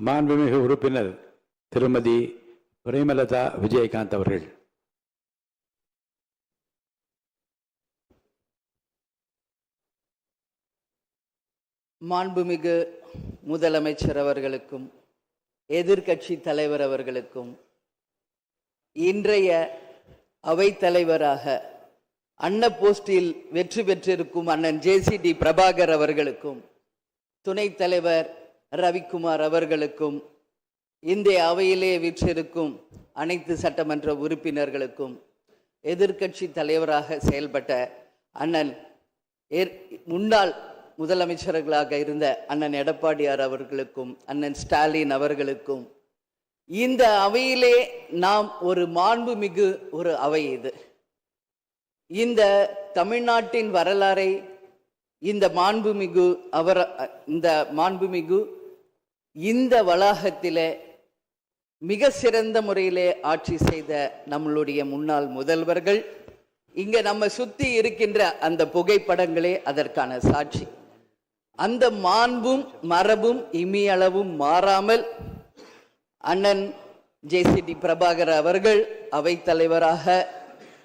மாண்புமிகு உறுப்பினர் திருமதி பிரேமலதா விஜயகாந்த் அவர்கள். மாண்புமிகு முதலமைச்சர் அவர்களுக்கும் எதிர்க்கட்சி தலைவர் அவர்களுக்கும் இன்றைய அவைத்தலைவராக அன்ன போஸ்டில் வெற்றி பெற்றிருக்கும் அண்ணன் JCD பிரபாகர் அவர்களுக்கும் துணைத் தலைவர் ரவிக்குமார் அவர்களுக்கும் இந்திய அவையிலே வீற்றிருக்கும் அனைத்து சட்டமன்ற உறுப்பினர்களுக்கும் எதிர்க்கட்சி தலைவராக செயல்பட்ட அண்ணன் முன்னாள் முதலமைச்சர்களாக இருந்த அண்ணன் எடப்பாடியார் அவர்களுக்கும் அண்ணன் ஸ்டாலின் அவர்களுக்கும் இந்த அவையிலே நாம் ஒரு மாண்புமிகு ஒரு அவை இது. இந்த தமிழ்நாட்டின் வரலாறை இந்த மாண்புமிகு இந்த வளாகத்திலே மிக சிறந்த முறையிலே ஆட்சி செய்த நம்மளுடைய முன்னாள் முதல்வர்கள் இங்க நம்ம சுத்தி இருக்கின்ற அந்த புகைப்படங்களே அதற்கான சாட்சி. அந்த மாண்பும் மரபும் இமியளவும் மாறாமல் அண்ணன் JCD பிரபாகர் அவர்கள் அவைத்தலைவராக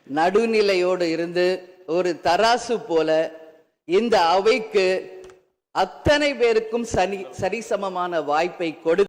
நடுநிலையோடு இருந்து ஒரு தராசு போல இந்த அவைக்கு அத்தனை பேருக்கும் சரிசமமான வாய்ப்பை கொடுத்து